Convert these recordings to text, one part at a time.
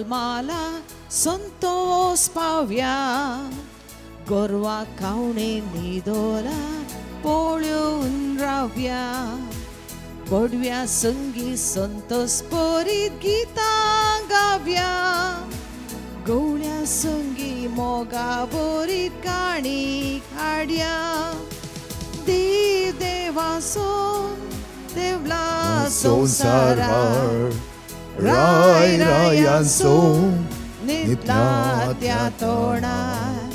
मला संतोष पाव्या गोरवा कावणे निदोला पोळ्यून राव्या बडव्या संगी संतोष पोरीत गीता गाव्या गवळ्या संगी मोगा बोरीत काणी काड्या देव देवासो देवला संसारार राय रायांसो नितला त्या तोणार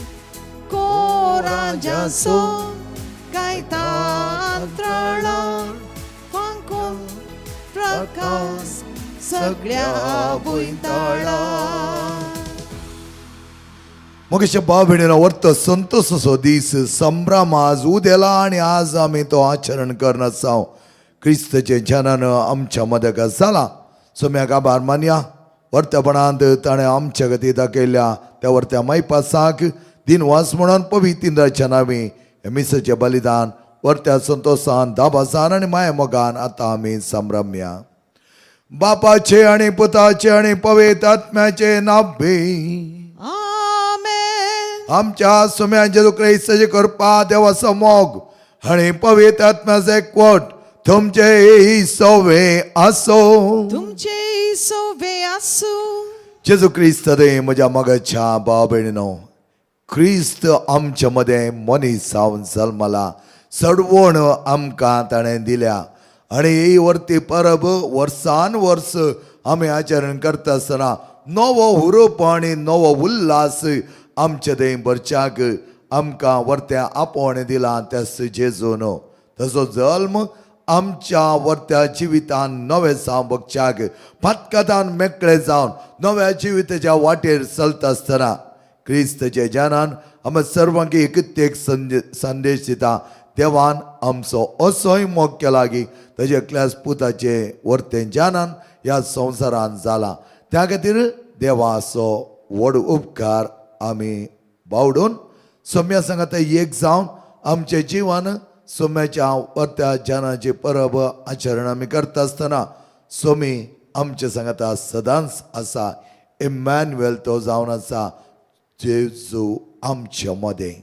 कोराजासो कायता अंतराळार फांको प्रकाश सगळ्या भुंयतळार. मगेच्या भाव भयणींनो वर्त संतोषाचो दीस संभ्रम आज उदेला आणि आज आम्ही तो आचरण करणार आसाव. क्रिस्तचे जनान आमच्या मदक जाला. सोम्याक आभार मानया. वर्तपणांत ताणें आमच्या गती दाखयल्या त्या वर्त्या मैपासाक दिनवास म्हणून पवित्राच्या नांवी मिसाचें बलिदान वर्त्या संतोषान दाबासान आनी माया मोगान आतां आमी संभ्रम्या. बापाचे आनी पुताचे आनी पवित्र आत्म्याचे नावे आमेन. आमच्या सोम्या जेजू क्रिस्ताची कृपा देवाचो मोग आनी पवित्र आत्म्याचो एकवट तुमचे सवे आसो. तुमचे सोवे आसू. जेजू क्रिस्त दे म्हज्या मोगाच्या भाव भयणींनो, क्रिस्त आमच्या मदें मनीस जावन जल्मला. सडवण आमकां ताणें दिल्या आनी ही वर्ती परब वर्सान वर्स आमी आचरण करता आसतना नवो हुरूप आनी नवो उल्हास आमचे दें भरच्याक आमकां वर्त्या आपोवणें दिलां. त्यास जेजून तसो जल्म आमच्या वर्त्या जिवितान नवे जावं बगच्याक फातकातान मेकळे जावन नव्या जिविताच्या वाटेर चलता आसतना क्रिस्तचे जनान आमी सर्वांक एकतेक संदेश दिता. देवान आमचो असोय मोग केला की ताचे एकल्याच पुताचे वर्तें जनान ह्या संवसारान जाला. त्या खातीर देवाचो व्हड उपकार आमी बावडून सोम्या सांगात एक जावन आमचें जिवन सोम्याच्या वर्त्या जनाची परब आचरण आमी करता आसतना सोमी आमच्या सांगाता सदांच आसा. इमॅन्युएल तो जावन आसा जेजू आमच्या मदें.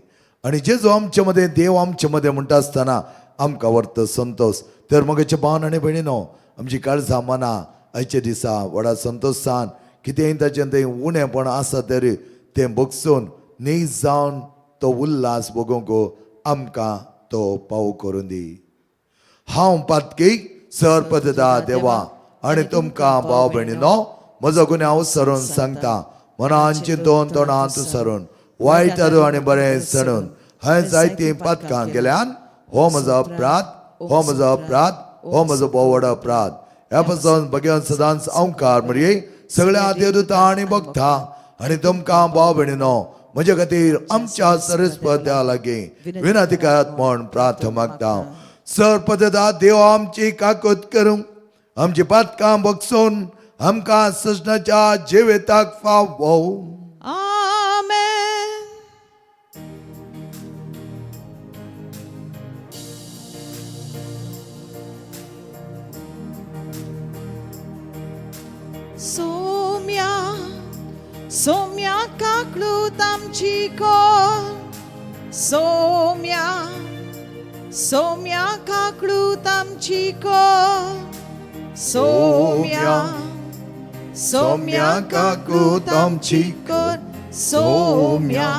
आनी जेजू आमच्या मदें देव आमच्या मदें म्हणटा आसतना आमकां वर्त संतोष. तर मगेचे भावन आनी भयणीनो, आमची काळजां मना आयच्या दिसा व्हडा संतोशान कितेंय ताचें थंय उणेंपण आसा तरी तें बगसून नीज जावन तो उल्हास भोगूंक आमकां तो पाव करून दी. हांव पातकी सरपददा देवा आनी तुमकां भाव भयणीनो म्हजो गुन्यांव सरून सांगता. मनान चिंतून तोंडांत सरून वायट आनी बरें सणून हांवें जायतीं पातकां केल्यान हो म्हजो अपराध, हो म्हजो अपराध, हो म्हजो बोवड अपराध. ह्या पासून भगवान सदांच अवकार म्हणये सगळ्या देवदूतां आनी भक्तां आनी तुमकां भाव भयणीनो म्हजे खातीर आमच्या सरस्वत्या लागीं विनंती करात म्हूण प्रार्थना मागता. सरपददा देव आमची काकूत करूं आमची पातकां बगसून आमकां सजनाच्या जिविताक फावो. आमेन. सोम्या सोम्या काकलूत आमची कोल. सोम्या सोम्या काकलूत आमची कोल. सोम्या सोम्या काकलूत आमची कोल. सोम्या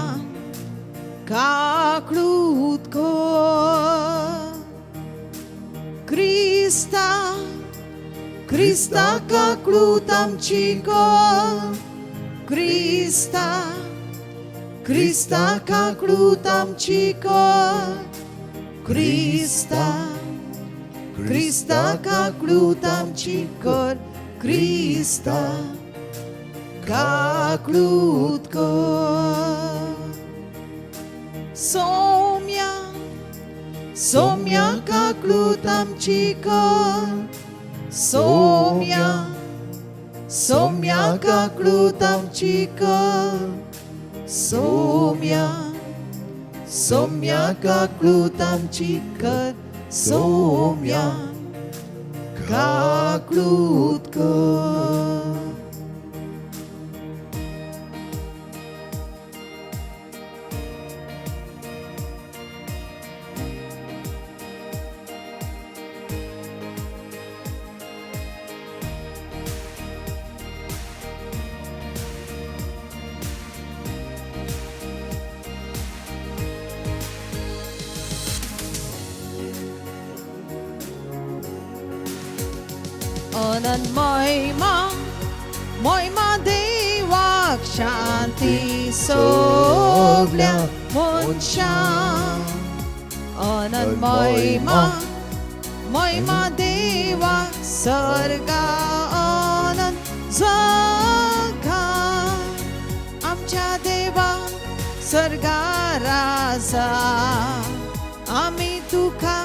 काकलूत कोल. क्रिस्ता क्रिस्ता काकलूत आमची कोल. क्रिस्ता क्रिस्ता काकलूत आमची कोल. क्रिस्ता क्रिस्ता काकलूत आमची कोल. क्रिस्ता काकलूत कोल. सोम्या सोम्या काकलूत आमची कोल. सोम्या सोम्या काकलूत आमची कोल. सोम्या सोम्या काकलूत आमची कोल. सोम्या काकलूत कोल. अनंत महिमा महिमा देवाक शांती सगळ्या मनशांक अनंत महिमा महिमा देवाक सर्गा अनंत जगा आमच्या देवा सर्गा राजा आम्ही तुका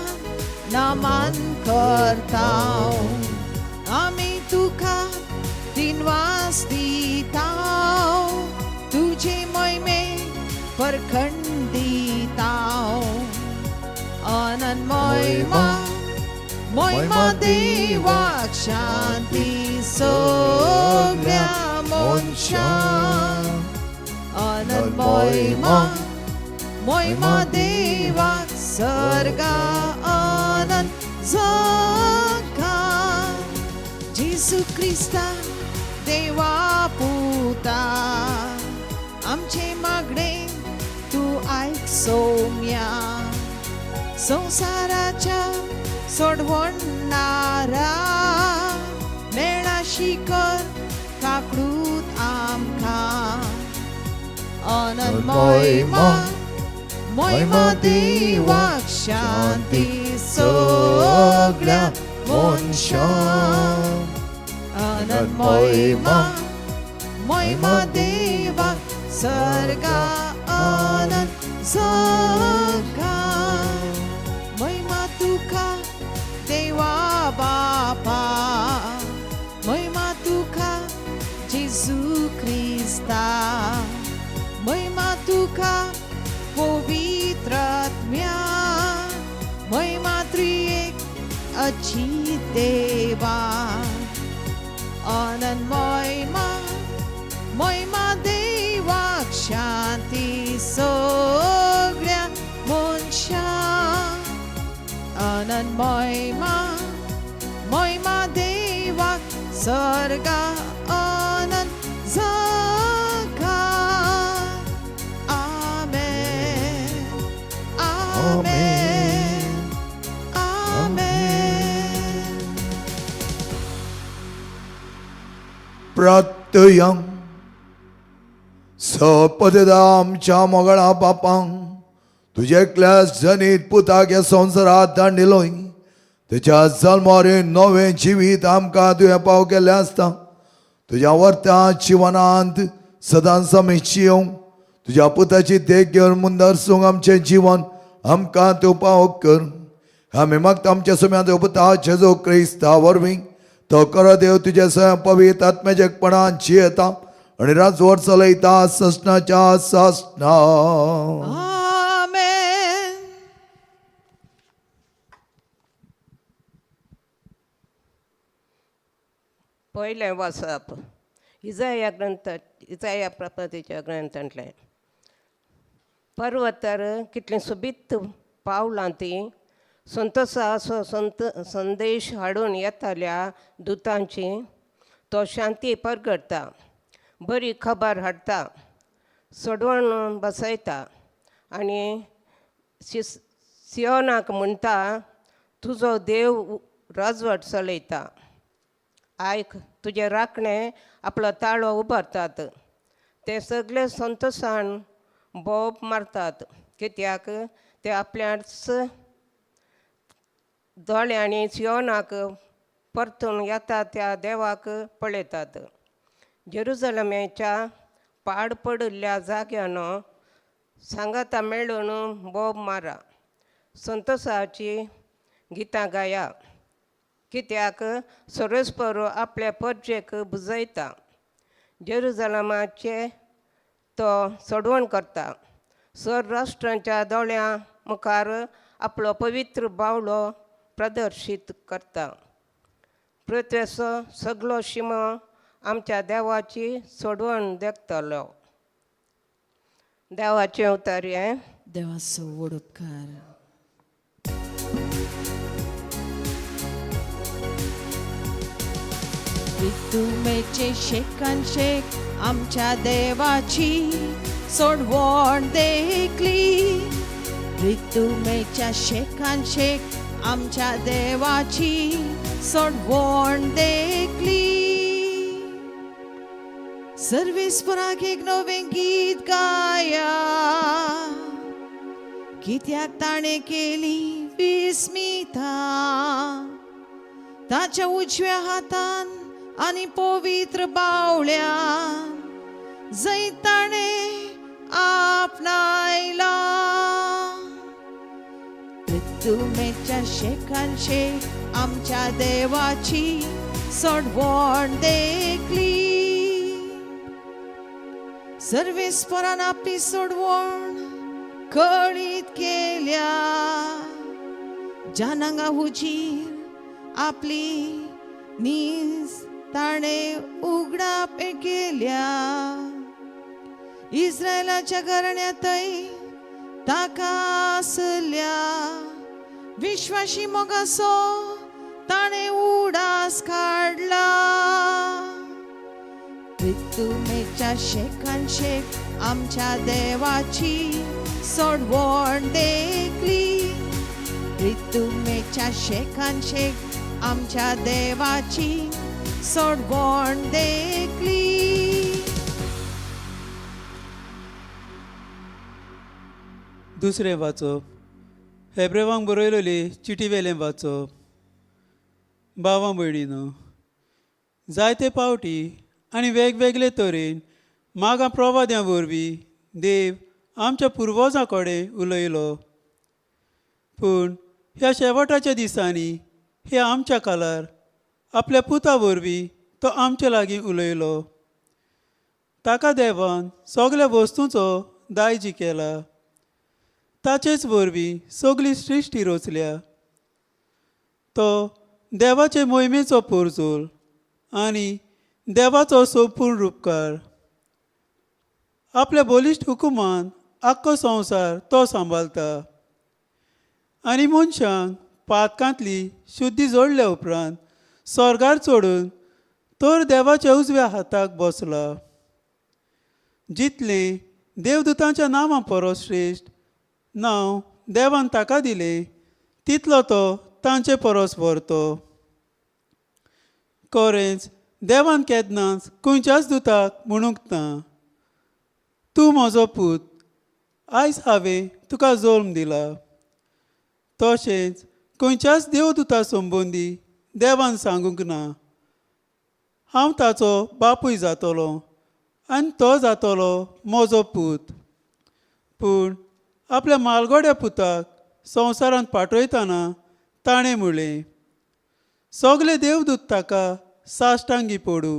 नमन करताव आम्ही तुका दिनवास दिताव तुझे महिमे परखंडिताव अनंत महिमा महिमा देवाक शांती सगळ्या मनशांक अनंत महिमा महिमा देवाक सर्गा अनंत जगा जेसू क्रिस्ता देवा पुता आमचे मागणे तू ऐक सौम्या संसाराच्या सोडवणारा मेळा शिकर काकडूत आमकां अनंत महिमा महिमा देवाक शांती सगळ्या मनशांक अनंत महिमा महिमा देवाक सर्गा अनंत जगा महिमा तुका देवा बापा महिमा तुका जेजू क्रिस्ता महिमा तुका पवित्र आत्म्या महिमा त्रिएक अची देवा अनंत महिमा महिमा देवाक शांती सगळ्या मनशांक अनंत महिमा महिमा देवाक सर्गा अनंत जगा आमेन आमेन आमेन प्रार्थयं सपददा आमच्या मोगळा बापांक तुझे एकल्याच जनीत पुताक ह्या संवसारांत धाडिलोय तेच्या जल्मारे नवें जिवीत आमकां तुवें पाव केल्लें आसता तुज्या वर्ता जिवनांत सदांच आमी जियोंक तुज्या पुताची देख घेवन मुंदरसूंक आमचें जिवन आमकां तूं पाव कर आमी मागता आमच्या सुम्या पुता जेजू क्रिस्ता वरवीं तो कर देव तुजे स्वयं पवित्र आत्म्याच्या एकपणान जियेता आनी राजवट चलयता ससनाच्या ससना आमेन पयलें वाचप इजाया प्रपतीच्या ग्रंथांतलें पर्वतार कितलें सोबीत पावलां ती संदेश हाडून येताल्या दुतांची तो शांती परगडता बरी खबर हाडटा सोडवण बसयता आनी सियोनाक म्हणटा तुजो देव राजवट चलयता आयक तुजे राखणे आपलो ताळो उबारतात ते सगळे संतोशान बोब मारतात कित्याक ते आपल्याच दोळ्यांनी सियोनाक परतून येता त्या देवाक पळयतात जेरुजलेमेच्या पाड पडिल्ल्या जाग्यानो सांगाता मेळून बोब मारा संतोशाची गितां गाया कित्याक सोरेस्परो आपल्या परजेक बुजयता जेरुजलेमाचे तो सोडवण करता सर राष्ट्रांच्या दोळ्यां मुखार आपलो पवित्र बावलो प्रदर्शीत करता पृथ्वेचो सगळो शिमो आमच्या देवाची सोडवण देखतलो देवाचें उतर हें देवाचो वडोपकार तुमेचे शेकान शेक आमच्या देवाची सोडवण देखली तुमेच्या शेकान शेक आमच्या देवाची सोडवण देखली. सर्वेस्पराक एक नवें गीत गाया, कित्याक ताणे केली विस्मिता. ताच्या उजव्या हातान आनी पवित्र बावळ्यान जंय ताणे आपणायला. पृथ्वीच्या शेकान शेक आमच्या देवाची सोडवण देखली. सर्वेस्परान आपली सोडवण कळीत केल्या. जानांगा हुजीर आपली नीज ताणे उगडाप केल्या. इस्रायलाच्या घराण्यांतय ताका आसल्या. विश्वासी मोगासो ताणे उडास काढला. पृथ्वीच्या शेकान शेक आमच्या देवाची सोडवण देखली. पृथ्वीच्या शेकान शेक आमच्या देवाची सोडवण देखली. दुसरें वाचप. हेब्रेवांक बरयलेली चिटी वेलें वाचप. भावां भयणीनो, जायते फावटी आनी वेगवेगळे तरेन मागां प्रवाद्यां वरवीं देव आमच्या पुर्वजां कडेन उलयलो. पूण ह्या शेवटाच्या दिसांनी हे आमच्या काळार आपल्या पुता वरवीं तो आमचे लागीं उलयलो. ताका देवान सगल्या वस्तूंचो दायजी केला. ताचेच वरवीं सगली सृश्टी रचल्या. तो देवाचे मोहिमेचो पोरजोल आनी देवाचो संपूर्ण उपकार. आपल्या बलिश्ट हुकुमान आख्खो संवसार तो सांबाळटा. आनी मनशांक पातकांतली शुद्धी जोडल्या उपरांत स्वर्गार चडून तर देवाच्या उजव्या हाताक बसला. जितलें देवदूतांच्या नांवां परस श्रेश्ठ नांव देवान ताका दिलें, तितलो तो तांचे परस व्हरतो. खरेंच देवान केन्नाच खंयच्याच दुताक म्हणूंक ना, तूं म्हजो पूत, आयज हांवें तुका जल्म दिला. तशेंच खंयच्याच देवदूता संबंदी देवान सांगूंक ना, हांव ताचो बापूय जातलो आनी तो जातलो म्हजो पूत. पूण आपल्या मालगोड्या पुताक संवसारांत पाठयतना ताणें म्हणलें, सगळे देवदूत ताका साश्टांगी पडू.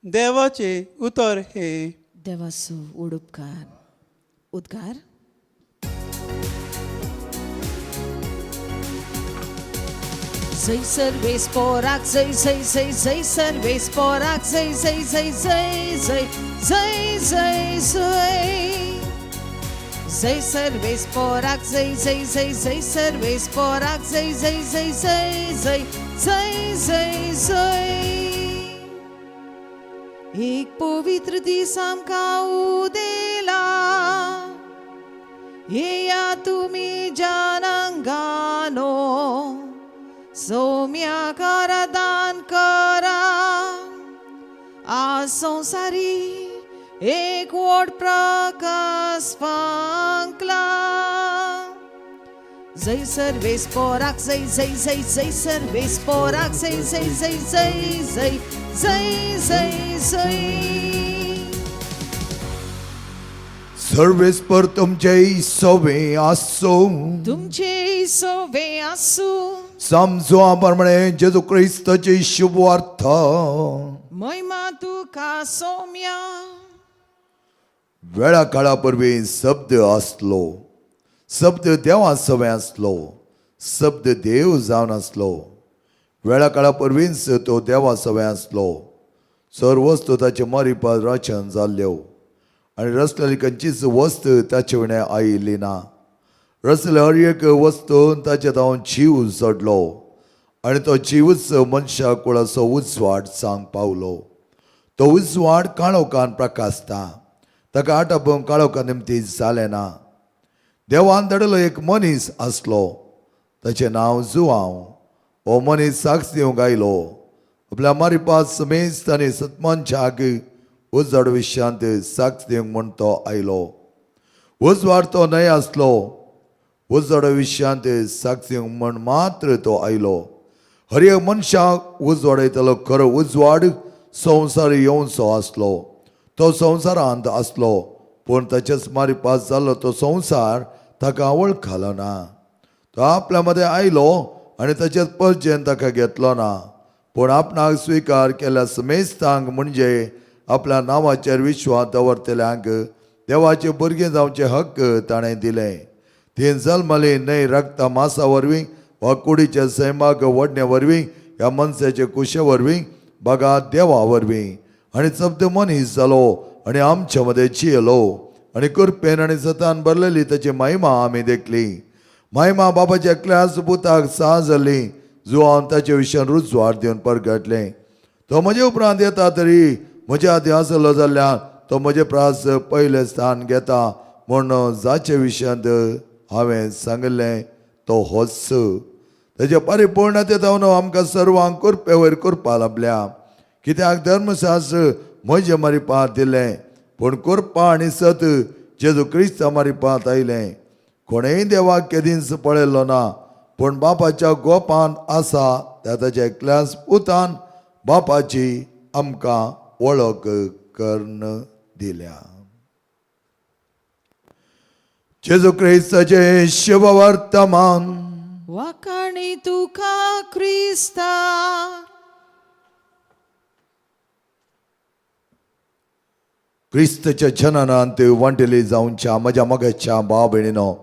देवाचे उतर हे. देवाचो उडुपकार. उद्गार. जय सर्वेस्पराक जय जय जय जय सर्वेस्पराक जय जय जय जय जय जय जय जय. जय सर्वेस्पराक जय जय जय जय सर्वेस्पराक जय जय जय जय जय जय जय जय. एक पवित्र दीस आमकां उदेला, येया तुमी जानांगानो. सौम्याकार दान करा. आज संवसारी एक व्हड प्रकाश फांकला. जय सर्वेस्पराक जय जय जय जय सर्वेस्पराक जय जय जय जय जय जय जय जय. सर्वेस्पर तुमचे सोबे आसो. तुमचे सोबे आसूं. समजवा प्रमाणे जेजू क्रिस्ताची शुभवार्थ. महिमा तुका सौम्या. वेळा काळा परवी शब्द आसलो. शब्द देवा सवे आसलो. शब्द देव जावन आसलो. वेळा काळा परवींच तो देवा सवे आसलो. सर्व वस्तू ताचे मारिपात रचन जाल्ल्यो आनी रचलेली खंयचीच वस्त ताचे विणे आयिल्ली ना. रचले हर एक वस्तून ताचे जावन जीव चडलो आनी तो जीवच मनशाक कुळाचो उजवाड सांग पावलो. तो उजवाड काळोखान प्रकाशता. ताका आटापूंक काळोखा निमती जालें ना. देवान धाडिल्लो एक मनीस आसलो. ताचें नांव जुआंव. हो मनीस साक्ष दिवंक आयलो आपल्या मारिपा समेस्त आनी सतमानशाक उजवाड विशयांत साक्ष दिवंक म्हूण तो आयलो. उजवाड तो न्हय आसलो, उजवाड विशयांत साक्ष दिवंक म्हूण मात्र तो आयलो. हर एक मनशाक उजवाडयतलो खरो उजवाड संवसार येवचो आसलो. तो संवसारांत आसलो पूण ताचेच मारिपास जाल्लो तो संवसार ताका वळखलो ना. तो आपल्या मदें आयलो आनी ताचेच परजेन ताका घेतलो ना. पूण आपणाक स्विकार केल्या समेस्तांक म्हणजे आपल्या नांवाचेर विश्वास दवरतल्यांक देवाचे भुरगें जावचे हक्क ताणें दिले. ती जल्मली न्हय रक्ता मांसा वरवीं वा कुडीचे सैमाक वडणे वरवीं ह्या मनशाचे कुशे वरवीं बगा देवा वरवीं. आनी चबद मनीस जालो आनी आमचे मदें जियेलो आनी कुरपेन आनी सतान भरलेली ताची महिमा आमी देखली. महिमा बाबाच्या एकल्याच पुताक सा जाल्ली जुआन ताचे विशयान रुजवाड दिवन परगटले. तो म्हजे उपरांत येता तरी म्हजे आदी आसलो जाल्यार तो म्हजे प्रास पयले स्थान घेता म्हूण जाचे विशयांत हांवें सांगलें तो होच. तेजे परिपूर्णते जावन आमकां सर्वांक कुरपे वयर करपा लाभल्या. कित्याक धर्मशास्त्र म्हजे मारिपांत दिलें पूण कुरपा आनी सत जेजू क्रिस्त मारिपांत आयलें. कोणेय देवाक केदींच पळयल्लो ना पूण बापाच्या गोपान आसा त्या ताच्या एकल्याच पुतान बापाची आमकां वळख करून दिल्या. जेजू क्रिस्ताचे शुभ वर्तमान. वाखाणी तुका क्रिस्ता. क्रिस्तच्या जननांत वांटेली जावच्या म्हज्या मगाच्या भाव भयणीनो,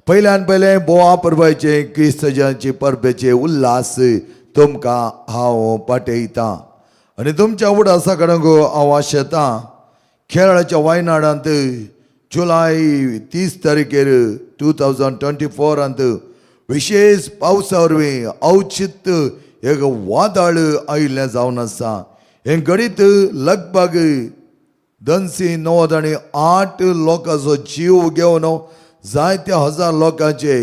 पयल्यान पयलें बोवा परबाचे क्रिस्तजांची परबेचे उल्हास तुमकां हांव पाठयतां आनी तुमच्या उडासा कडेन हांव आशेतां. केरळाच्या वायनाडांत जुलय 30 तारखेर 2024 विशेष पावसा वरवीं अवचित एक वादळ आयिल्लें जावन आसा. हें घडीत लगभग 208 लोकांचो जीव घेवन जायत्या हजार लोकांचे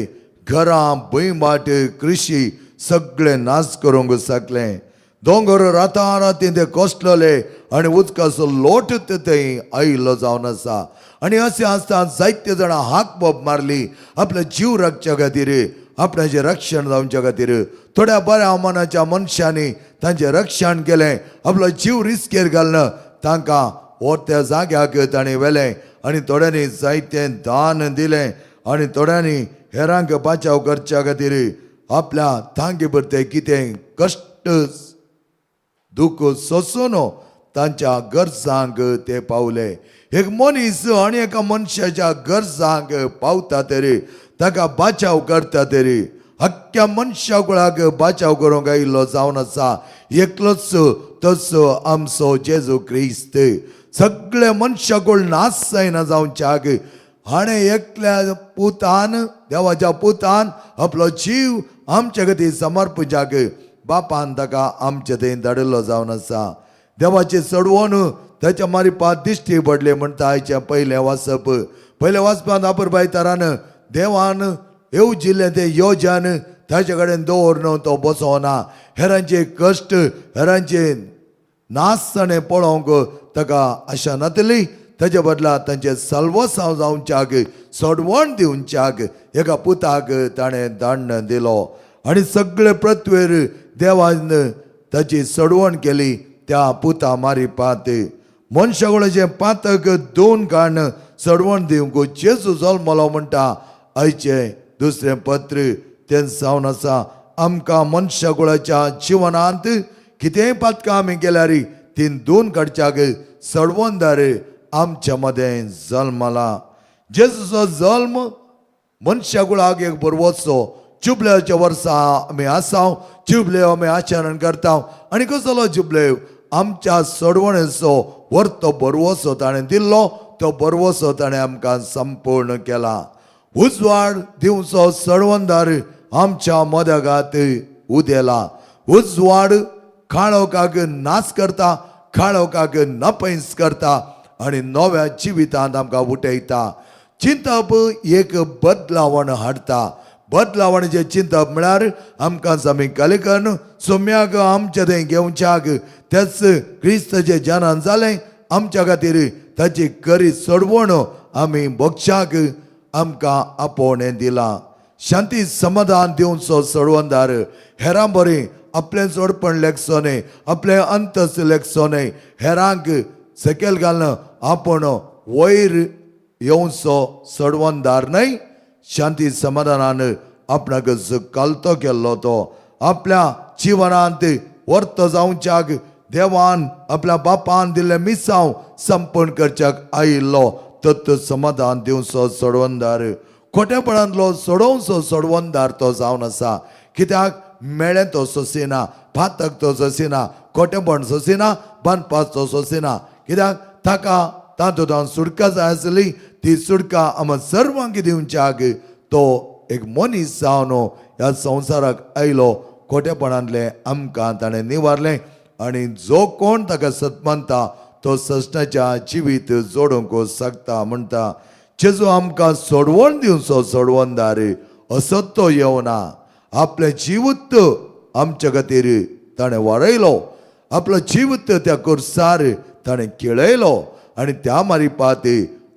घरां भुंयबाट कृशी सगळें नाश करूंक शकलें. दोंगर राता राती ते कोसलले आनी उदकाचो लोट थंय आयिल्लो जावन आसा. आनी अशें आसता जायते जाणां हाक बोब मारली आपले जीव राखच्या खातीर, आपणाचें रक्षण जावच्या खातीर. थोड्या बऱ्या मनाच्या मनशांनी तांचें रक्षण केलें, आपलो जीव रिस्केर घालून तांकां त्या जाग्याक ताणें व्हेलें आनी थोड्यांनी जायतें दान दिलें आनी थोड्यांनी हेरांक बचाव करच्या खातीर आपल्या तांगे भरते कितें कश्ट दूख सोसून तांच्या गरजांक ते पावले. एक मनीस आनी एका मनशाच्या गरजांक पावता तरी ताका बचाव करता तरी अख्ख्या मनशा कुळाक बचाव करूंक आयिल्लो जावन आसा एकलोच तसो आमचो जेजू क्रिस्त. सगळे मनशा कुळ नाश जायना जावच्याक हाणें एकल्या पुतान, देवाच्या पुतान आपलो जीव आमचे खातीर समर्पच्याक बापान ताका आमचे थंय धाडिल्लो जावन आसा. देवाचें चडवण ताच्या मारिपांत दिश्टी पडले म्हणटा आयचें पयलें वाचप. पयल्या वाचपांत आपुरबायतारान देवान येवजिल्लें तें योजन ताचे कडेन दवरून तो बसोना. हेरांचे कश्ट, हेरांचे नासणे पळोवंक ताका आशा नातली. ताचे बदला तांचे साल्वसांव जावच्याक, सोडवण दिवच्याक एका पुताक ताणें धाडून दिलो आनी सगळे पृथ्वीर देवान ताची सोडवण केली त्या पुता मारिपांत. मनशाकुळाचें पातक दोन काण सोडवण दिवंक जेजू जल्मलो म्हणटा आयचें दुसरें पत्र तें जावन आसा. आमकां मनशाकुळाच्या जिवनांत कितेंय पातकां आमी केल्यार ती दोन कडच्याक सोडवणदार आमच्या मदें जल्मला. जेजूचो जल्म मनशाकुळाक एक बरवोचो. जुबलेच्या वर्सां आमी आसा, जुबले आमी आचरण करता आनी कसलो जुबले आमच्या सोडवणेचो वर्तो बरवोसो ताणें दिल्लो. तो बरवोसो ताणें आमकां संपूर्ण केला. उजवाड दिवचो सोडवणदार आमच्या मदगांत उदेला. उजवाड काळोखाक नाश करता, काळोखाक नपयस करता आनी नव्या जिवितांत आमकां उठयता. चिंतप एक बदलावण हाडटा. बदलावणेचे चिंतप म्हळ्यार आमकां आमी कालेकन सोम्याक आमच्या थंय घेवच्याक तेच क्रिस्ताचे जनान जालें आमच्या खातीर ताची खरी सोडवण आमी भक्षाक आमकां आपोवणें दिलां. शांती समाधान दिवचो सोडवणदार हेरां बरें आपलें जोडपण लेखचो न्हय, आपलें अंतस लेखचो न्हय, हेरांक सकयल घालन आपूण वयर येवचो सोडवणदार न्हय. शांती समाधानान आपणाक कालतो केल्लो तो आपल्या जिवनांत वर्त जावच्याक देवान आपल्या बापान दिल्लें मिसांव संपूर्ण करच्याक आयिल्लो तत् समाधान दिवचो सोडवणदार. खोटेपणांतलो सोडोवचो सोडवणदार तो जावन आसा. कित्याक मेळ्ळें तो सोंसिना, फातक तो सोंसिना, खोटेपण सोंसिना, बांदपाक तो सोंसिना. कित्याक ताका तातूंत सुटका जाय आसली, ती सुटका आमी सर्वांक दिवच्याक तो एक मनीस जावन ह्या संवसाराक आयलो. खोटेपणांतले आमकां ताणें निवारलें आनी जो कोण ताका सतमंता तो सश्टाच्या जिवीत जोडूंक शकता म्हणटा. जेजू आमकां सोडवण दिवचो सोडवणदार असो तो येवना. आपलें जिवीत आमच्या खातीर ताणें वाडयलो, आपलो जिवीत त्या कुर्सार ताणें केळयलो आनी त्या मारिपात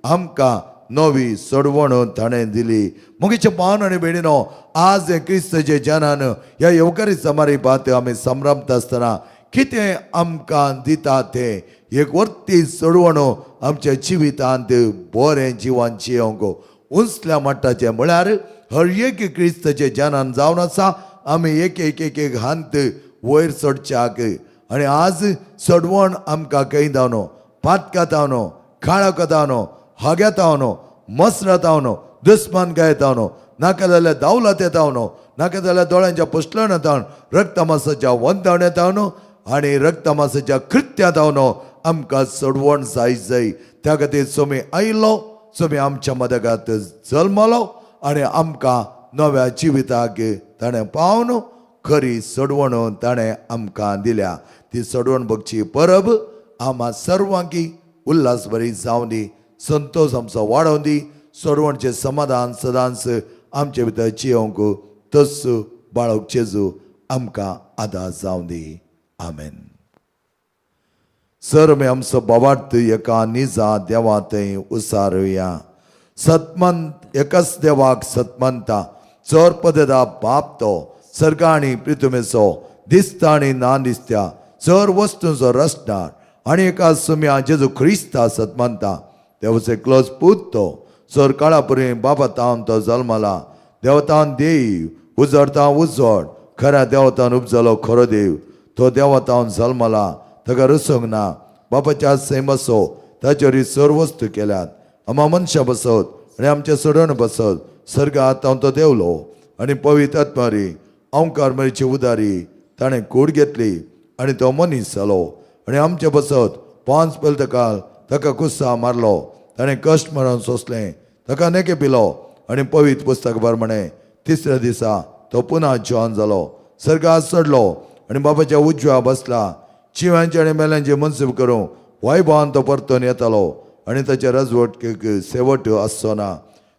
आमकां नवी सोडवण ताणें दिली. मुगेचे पावन आनी भयणीनो, आज हे क्रिस्ताचे जनान ह्या येवकारी समारिपात आमी संभ्रमता आसतना कितें आमकां दिता तें एक वर्ती सोडवण आमच्या जिवितांत बरें जिवन जियोंक उंचल्या मट्टाचें म्हळ्यार हर एक क्रिस्ताचे जनान जावन आसा आमी एक एक एक एक हांत वयर चडच्याक. आनी आज सोडवण आमकां खंय जावनो, पातकां जावनो, काळाक जावनो, हाग्यात जावनो, मसरात जावनो, दुस्मान गायत जावनो, नाका जाल्यार दावलत येतावनो, नाका जाल्यार दोळ्यांच्या पुश्लण येतावन, रक्तमासाच्या वंदण येतावनो आनी रक्तमासाच्या कृत्या जावनो आमकां सोडवण जाय. त्या खातीर सोमी आयिल्लो, सोमी आमच्या मदगांत जल्मलो आनी आमकां नव्या जिविताक ताणें पावन खरी सोडवण ताणें आमकां दिल्या. ती सोडवण भोगची परब आम्हा सर्वांकी उल्हास बरी जावं दी, संतोष आमचो वाडोवन दी, सोडवणचें समाधान सदांच आमचे भितर जियोंक तस बाळोक जेजू आमकां आदार जावं दी. आमेन. सर्व आमचो बोवार्थ एका निजा देवा थंय उसारुया. सतमंत एकच देवाक सतमंता, चोर पददा बाप तो, सर्गा आनी पृथ्वीचो दिसता आनी ना दिसत्या, चोर वस्तूंचो रचणार आनी एका सुम्या जेजू क्रिस्ता सतमंता. देवाचो एकलोच पूत तो, चोर काळा पुरी बाबतान तो जल्मला, देवतान देव उजडता उजड, खऱ्या देवतान उपजलो खरो देव. तो देवतान जल्मला, ताका रुसूंक ना, बापाच्या सैमसो ताचेर चोर वस्तू केल्यात. आम्हा मनशां बसत आनी आमचे सोडण बसत, सर्गांत हांव तो देवलो आनी पवित्र आत्मारी ओंकार मरीची उदारी ताणें कूड घेतली आनी तो मनीस जालो आनी आमचे बसत 5 पयले ताका कुस्सा मारलो, ताणें कश्ट मारून सोंसलें, ताका नेके पिलो आनी पवित्र पुस्तक प्रमाणे तिसऱ्या दिसा तो पुना जिवन जालो, सर्गांत चडलो आनी बापाच्या उजव्या बसला. जिव्यांचे आनी मेल्यांचे मनसूब करूं वैभवान तो परतून येतालो आनी ताच्या राजवटीक शेवट आसचो ना.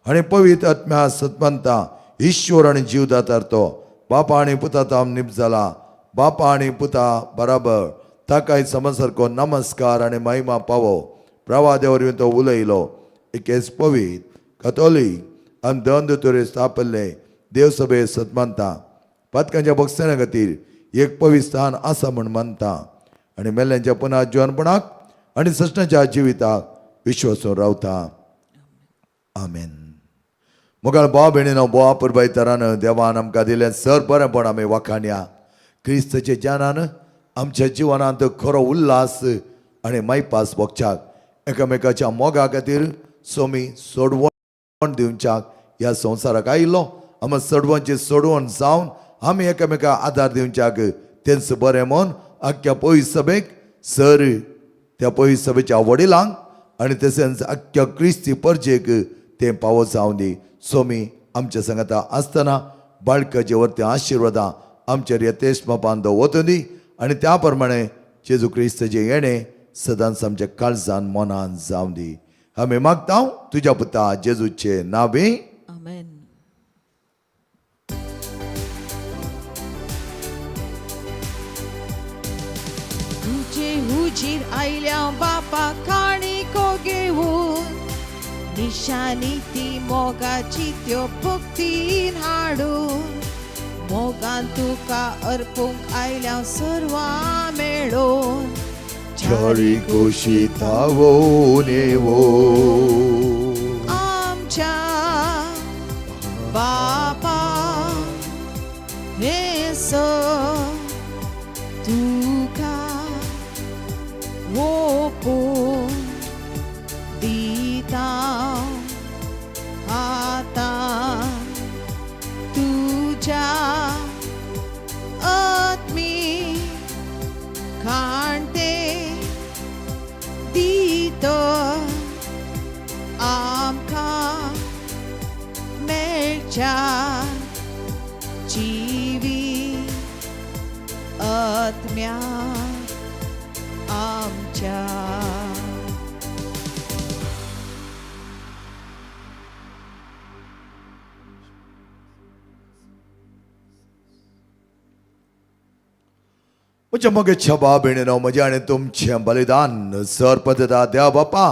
आनी पवित्र आत्म्या सतमंता ईश्वर आनी जीवदातार तो बापा आनी पुता ताम निप जाला, बापा आनी पुता बराबर ताकाय समसारको नमस्कार आनी महिमा पावो. प्रवा देवरी तो उलयलो, एकेच पवित्र कथोलीक आनी दोतोरे स्थापल्ले देवसभे सतमंता, पथकांच्या भक्तांच्या खातीर एक पवित्र स्थान आसा म्हूण मानता आनी मेल्यांच्या पुना जिवनपणाक आनी सश्टाच्या जिविताक विश्वासून रावता. आमेन. मुखार भाव भयणीनो, बोवा पुरबाय तरान देवान आमकां दिलें सर बरेंपण आमी वखाणया. क्रिस्ताचे ज्ञानान आमच्या जिवनांत खरो उल्हास आनी मैपास भोगच्याक एकामेकाच्या मोगा खातीर सोमी सोडवण दिवच्याक ह्या संवसाराक आयिल्लो. आमी सोडवणची सोडवण जावन आमी एकामेकाक आदार दिवच्याक तेंच बरें मन आख्या पवित्र सभेक, सर त्या पवित्र सभेच्या वडिलांक आनी तशेंच आख्या क्रिस्ती परजेक तें पावो जावं दी. सोमी आमच्या सांगाता आसतना बाळकाचे वरती आशिर्वादां आमचेर येतेस्मपान वचून दी आनी त्या प्रमाणे जेजू क्रिस्ताचें येणें सदांच आमच्या काळजान मनान जावं दी. आमी मागता तुज्या पुता जेजूचे नांवे. आमेन. तुझीर आयल्या बापा काणिको घेऊन निशानी ती मोगाची त्यो भक्तीन हाडून मोगान तुका अर्पूंक आयल्या सर्वा मेळोन चारी कोशी धावून येवो आमच्या बापा येसो तुका ओपून दिता आता तुझ्या आत्मी खाणते दितो आमकां मेळच्या जिवी आत्म्या आमच्या म्हज्या मगेच्या भाव भयणीनो म्हजें आनी तुमचें बलिदान सर्पदता देवा बापा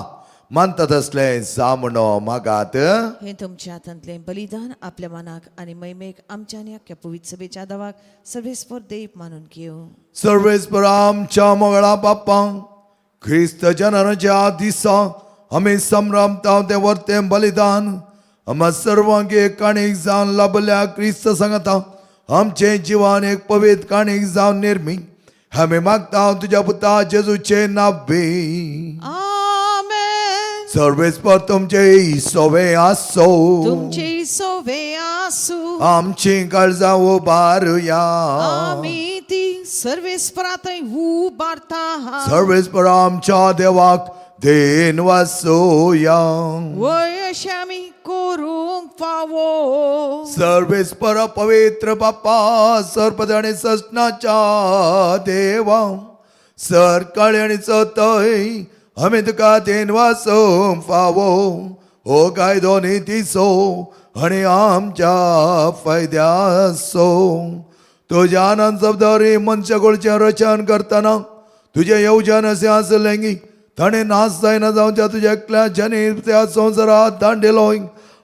मानता तसलें जामणो मागात हे तुमच्या हातांतलें बलिदान आपल्या मनाक आनी मैमेक आमच्या आनी आख्या पवित्र सभेच्या दावाक सर्वेस्पर देव मानून घेव सर्वेस्पर आमच्या मोगळा बापा ख्रिस्त जननाच्या दिसा आमी संभ्रमता तें वर्तें बलिदान आम्हा सर्वांक एक काणीक जावन लाभल्या क्रिस्त सांगता आमचे जिवान एक पवित्र काणीक जावन निर्मी आमी मागता तुज्या पुता जेजूचे नांवे आमेन सर्वेस्पर तुमचे सोवे आसो तुमचे सोवे आसू आमची काळजां उबारुया आमी ती सर्वेस्परांतय उबारता सर्वेस्पर आमच्या देवाक देन वासोया वय अशें आमी करूंक फावो सर्वेस्पर पवित्र बाप्पा सर्पद आणि ससनाच्या देवा सर काळे आणि चतय आमी तुका देन वासोंक फावो हो कायदो नितीसो आणि आमच्या फायद्यासो तुज्या आनंद शब्दारी मनशाकुळचें रचन करतना तुझे येवजन अशें आसलें की ताणें नाश जायना जावच्या तुज्या एकल्या जनी त्या संवसारांत धाडलेलो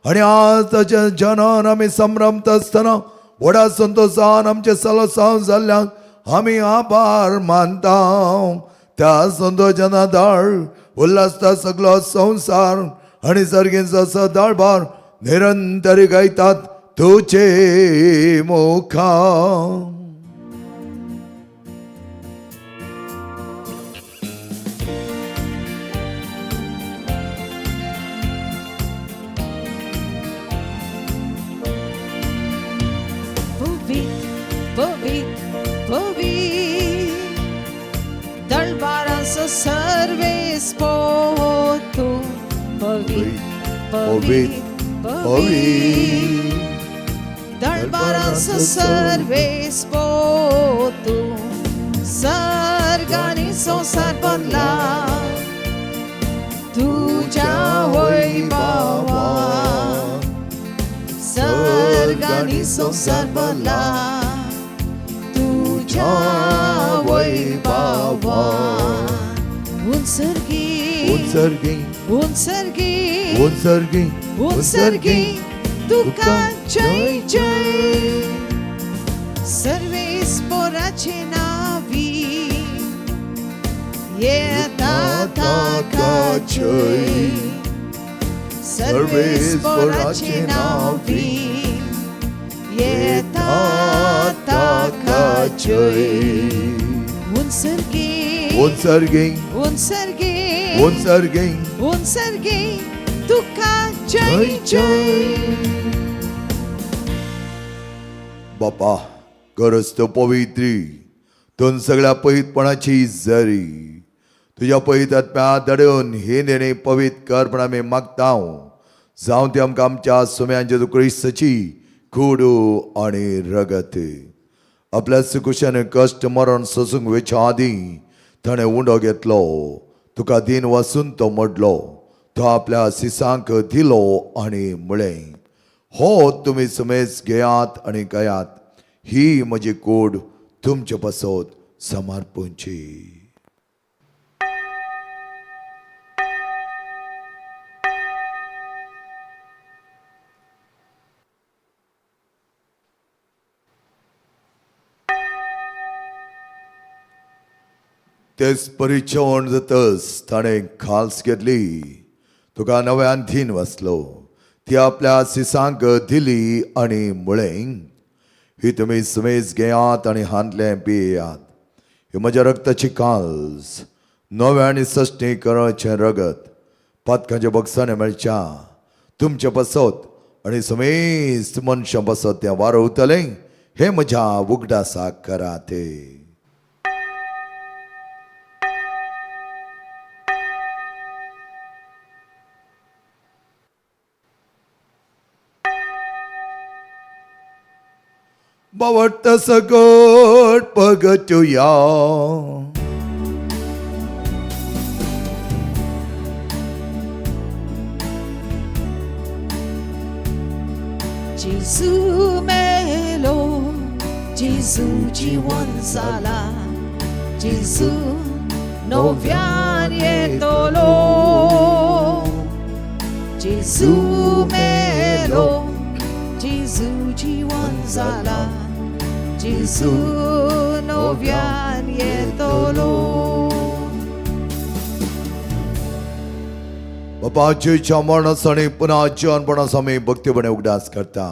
आणि आज ताचे जनन आमी संभ्रमत आसतना व्हडा संतोशान आमचे सलसांव जाल्ल्याक आमी आभार मानता त्या संतोषाना धाड उल्हासता सगळो संवसार आणि सर्गेचो सदाळभार निरंतर गायतात तुझे मुखार दळबारांचो सर्वेस पोतू दळबारांचो सर्वेस पोतू सर्गानी संसार बनला तुझ्या वैभवा सर्गानी संसार बनला वैभवा उन्सर्गी तुका जय जय सर्वेस्पराचे नावी येता ताका जय सर्वेस्पराचे नावी येता ताका जय उन्सर्गे तुका जय जय बापा गरज तो पवित्री दोन सगळ्या पवित्रपणाची जरी तुझ्या पवित्र आत्म्यात दडून हे नेणे पवित्र कर पण आमी मागता जावं ती आमकां आमच्या सुम्यान जेजू क्रिस्ताची कुडू आणि रगत आपल्या सुकुशाने कष्ट मरण सोसूंक वेच्या आदी ताणें उंडो घेतलो तुका दिन वसून तो मोडलो तो आपल्या सिसांक दिलो आणि म्हळें हो तुमी सुमेस घेयात आणि गयात ही म्हजी कूड तुमचे पासत समर्पूंची तेच परिचवण जातच ताणें खाल्स घेतली. तुका नव्यान धीन वसलो. ती आपल्या सिसांक दिली आनी म्हळें, ही तुमी समेज घेयात आनी हांतलें पियेयात. ही म्हज्या रक्ताची काल्स, नव्या आनी सश्टी करचें रगत. पातकांच्या बक्षांनी मेळच्या तुमचे बसत आनी समेज मनशां बसत तें वारवतलें. हे म्हज्या उगडासाक करात. बावट सगट पगटुया. जेजू मेलो, जेजू जिवन जाला, जेजू नव्यान येतलो. जेजू मेलो, जेजू जिवन जाला, जेजू नव्यान येतलो. बापाच्या मरणास आनी पुन्हा जिवनपणास आमी भक्तीपणे उगडास करता.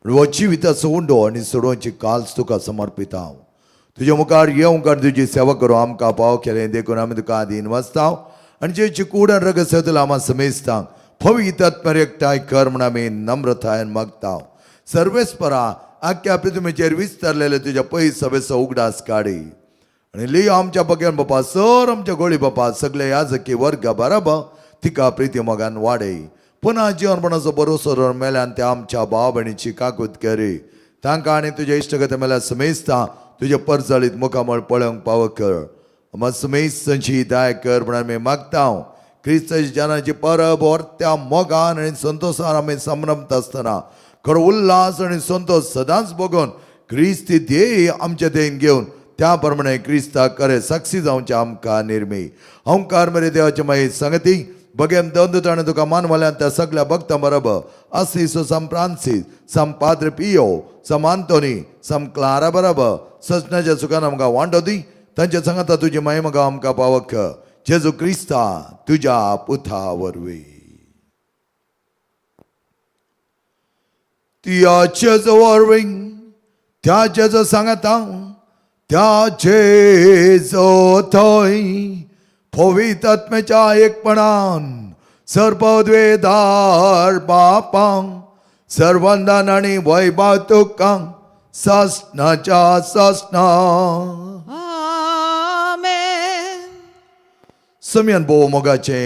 व जिविताचो उंडो आनी सोडोवची काल्स तुका समर्पिता. तुज्या मुखार येवंक आनी तुजी सेवा करूं आमकां पाव केलें देखून आमी तुका आदीन वचता. आनी जेची कूड आनी रगत सतल आम्हा समेजता. पवित्र आत्म्यार एकठांय कर म्हूण आमी नम्रतायेन मागता. सर्वेस्परा आख्या पृथ्वीचेर विस्तारलेले तुज्या पयस सभेचो उगडास काडी. आनी लियो आमच्या बग्यान बापा सर आमच्या गोळी बापा सगळे याजकी वर्ग बराबर तिका प्रिती मोगान वाडय. पुन्हा जीवनपणाचो भरोसो मेल्यान त्या आमच्या भाव भयणीची काकूत करी. तांकां आनी तुज्या इश्टगता मेल्यार समेजता तुज्या परजळीत मुखामळ पळोवंक पाव कर. आम्हा समेजची दाय कर म्हूण आमी मागता. क्रिस्ताची जनाची परब त्या मोगान आनी संतोशान आमी समरमत आसतना खरो उल्हास आनी संतोष सदांच बघून क्रिस्ती ध्येय आमच्या देन घेवन त्या प्रमाणे क्रिस्ताक खरे साक्षी जावचे आमकां निर्मी. ओंकार मेरे देवाचे मागीर सांगती बगेम दोन ताणें तुका मानवाल्यान त्या सगळ्या भक्तां बरोबर असिसो सम फ्रांसीस सम पाद्र पियो सम आंतोनी सम क्लारा बरोबर सजनाच्या सुखान आमकां वांटो दी. तांच्या सांगता तुजी महिमा आमकां पावक. जेजू क्रिस्ता तुज्या पुथा वरवीं. त्या जेजू वरवीं त्या जेजू सांगता त्या जेजू थंय पवित्र आत्म्याच्या एकपणान सर्वद्वेदार बापांक सर्वंदान आनी वैभव तुका सासणाच्या सासणा. आमेन. समियान भोव मोगाचे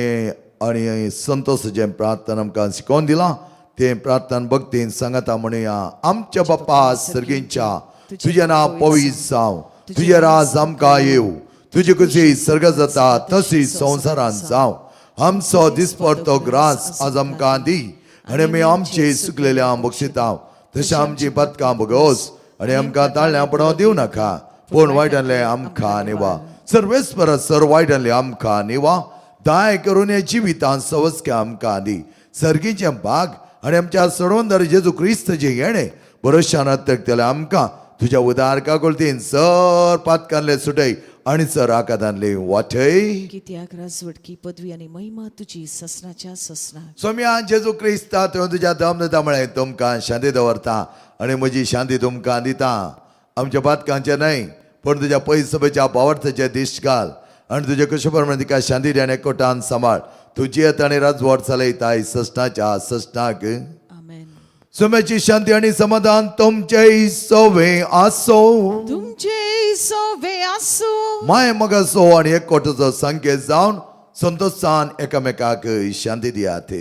आनी संतोशाचें प्रार्थना आमकां शिकोवन दिलां. तें प्रार्थना भक्तीन सांगता म्हणुया. आमच्या बाप्पा सर्गींच्या तुजें नांव पवित्र जावं. तुजें राज आमकां येवं. तुजी कशी सर्ग जाता तशी संवसारांत जावं. आमचो दिसपडतो ग्रास आज आमकां दी आनी आमी आमची सुकलेल्या बक्षिता. तशें आमची पदकां भोगोस आनी आमकां ताळ्यां पडोवंक दिवं नाका. पूण वायटांतले आमकां निवा. सर्वेस्पर सर वायटांतले आमकां निवा. दाय करून हे जिवितांत सवस्के आमकां दी. सर्गीचे भाग आनी आमच्या सोडवंदर जेजू क्रिस्ताचे येणे भरोशान तेले आमकां तुज्या उदार काकुळतीन सर पातकांतले सुटय आनी सर आकादांतले वाटय. कित्याक राजवटकी पदवी आनी महिमा तुजी ससनाच्या ससना. सोम्या जेजू क्रिस्ता तुज्या दमदता म्हळें तुमकां शांती दवरता आनी म्हजी शांती तुमकां दिता. आमच्या पातकांचे न्हय पूण तुज्या पयस सभेच्या पावर्थाचे दिश्ट घाल आनी तुजे कशे प्रमाणे तिका शांती दी आनी एकवटान सांबाळ. तुजी येता आनी राजवट चलयताय ससनाच्या ससनाक. आमेन. सोम्याची शांती आनी समाधान तुमचे सोवे आसो. तुमचे सोवे आसो. माय मगसो आनी एकवटाचो संकेत जावन संतोषान एकामेकाक शांती दियात.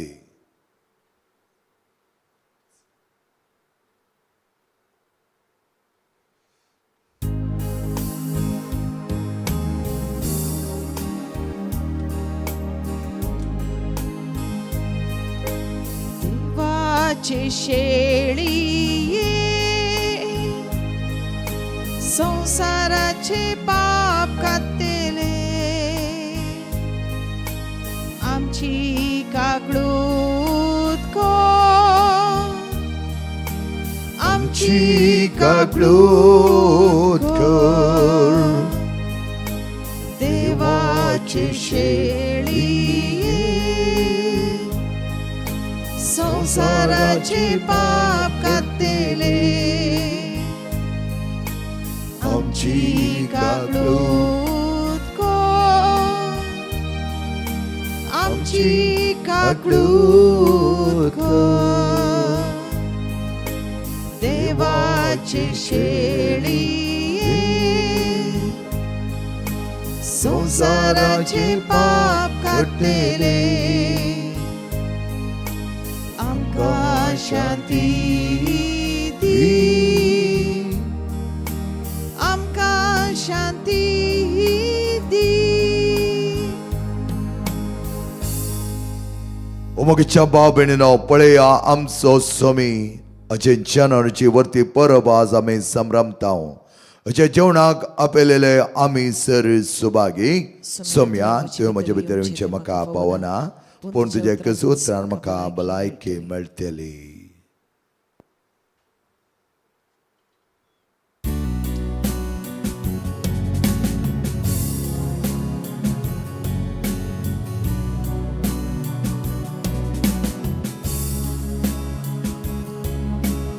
देवाचे शेळी संसाराचे पाप खातेले आमची काकडूत को आमची काकडूत कर. संसाराचे पाप कातेले आमची काकडूत कोण आमची काकडूत कोण देवाची शेळी संसाराचे पाप कातेले आमकां शांती दी आमकां शांती दी उमगीच्या भाव भयणीनो पळया आमचो स्वामी अशें जनरची वर्ती परब आज आमी संभ्रमताव अशें जेवणाक आपयलेले आमी सर सुभागी सोम्या तुवें म्हजे भितर येवचें म्हाका पावना पूण तुज्या एकच उतरान म्हाका भलायकी मेळटली.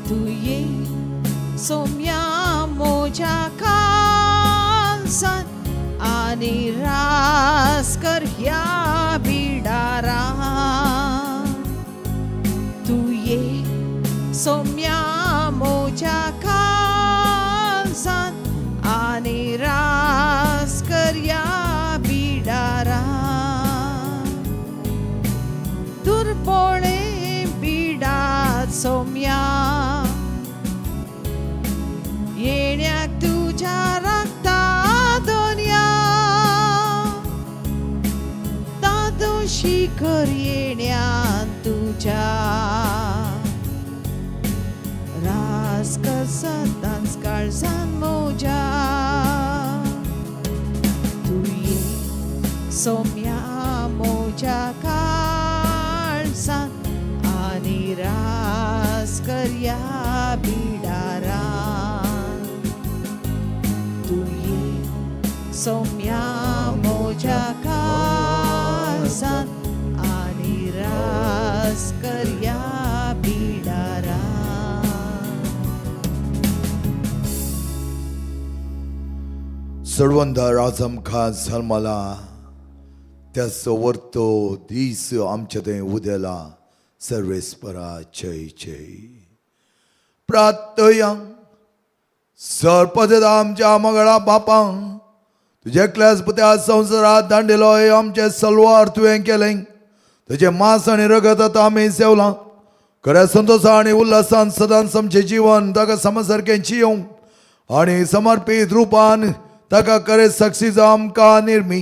तुये सोम्या मोजा कांसान आनी रास कर ह्या बिडारा तुये सोम्या मोजा कांसान आनी रास कर ह्या बिडारा दुर्बळे बिडात सोम्या येण्याक तुझ्या रक्ता दोन्या तादोशी कर येण्यान तुझ्या रास कर सदांच काळजान मोजा तुये सोम्या मोजा काळजान आनी रास कर या बिडारा तुये सोम्या मोजा काळजान आनी रास कर या बिडारा सडवंदार आझम खान सलमाला त्याच वर्तो दीस आमचे थंय उदेला सर्वेस्परा जय जय प्रार्थया सरपद आमच्या मंगळा बापां तुझे एकल्याच पुत्या संवसारात दांडिलो हे आमचे सलवार तुवें केलें तुझे मांस आनी रगत आतां आमी सेवलां खऱ्या संतोषा आनी उल्हासान सदांच आमचें जीवन ताका समसारकें जियोंक आनी समर्पीत रूपान ताका खरें सक्सी जावं आमकां निर्मी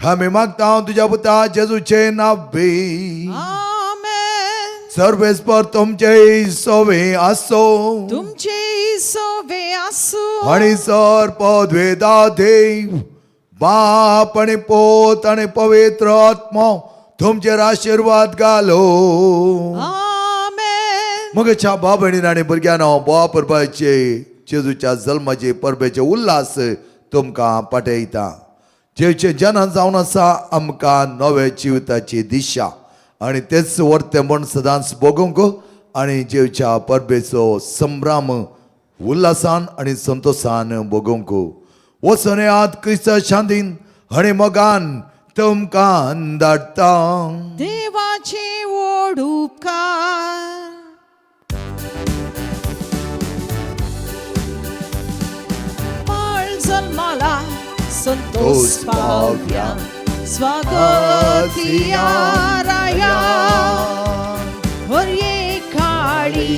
आमी मागता हांव तुज्या पुता जेजूचे नांवे आमेन सर्वेस्पर तुमचे सोवे आसो तुमचे सोवे आसूं आणि सर पदवेदा देव बाप आणि पोत आणि पवित्र आत्मा तुमचेर आशीर्वाद घालो आमेन मगच्या बाबणीन आणि भुरग्यांनो बोवा परबाचे जेजूच्या जल्माचे परबेचे उल्हास तुमकां पाठयता जेचे जन जावन आसा आमकां नवे जिविताची दिशा आणि तेच वर्ते म्हण सदांच भोगूंक आणि जेवच्या परबेचो संभ्रम उल्हासान आणि संतोषान भोगूंक वचोन्यात क्रिस्त शांतीन आणि मोगान तुमकां धाडटा देवाचे व्हड उपकार बाळ जल्माला संतोष पावया स्वागत या राया हरये काळी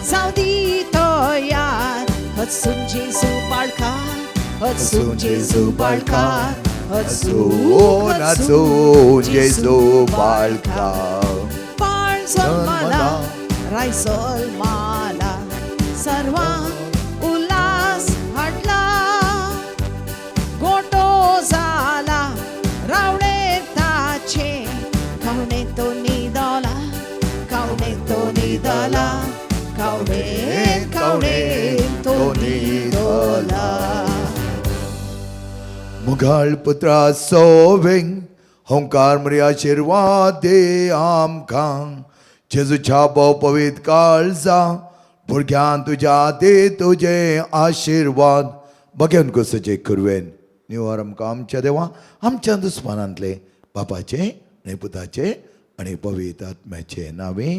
सावदी तयार हसून जेजू बाळकार हसून जेजू बाळकार हसून नाचून जेजू बाळका बाळ जल्माला राय जल्माला सर्वा उल्हास हाडला गोटो जाला रावणे ताचे कावणे तो निदला कावणे तो निदला कावणे कावणे तो निदला मुघाळ पुत्रा सोवें होंकार मरी आशीर्वाद दे आमकां जेजूच्या पवित्र काळजा भुरग्यां तुज्या दे तुझे आशीर्वाद बघ्यान कसोचे करवेन निवार आमकां आमच्या देवा आमच्या दुस्मानांतले बापाचे आनी पुताचे आनी पवित्र आत्म्याचे नावे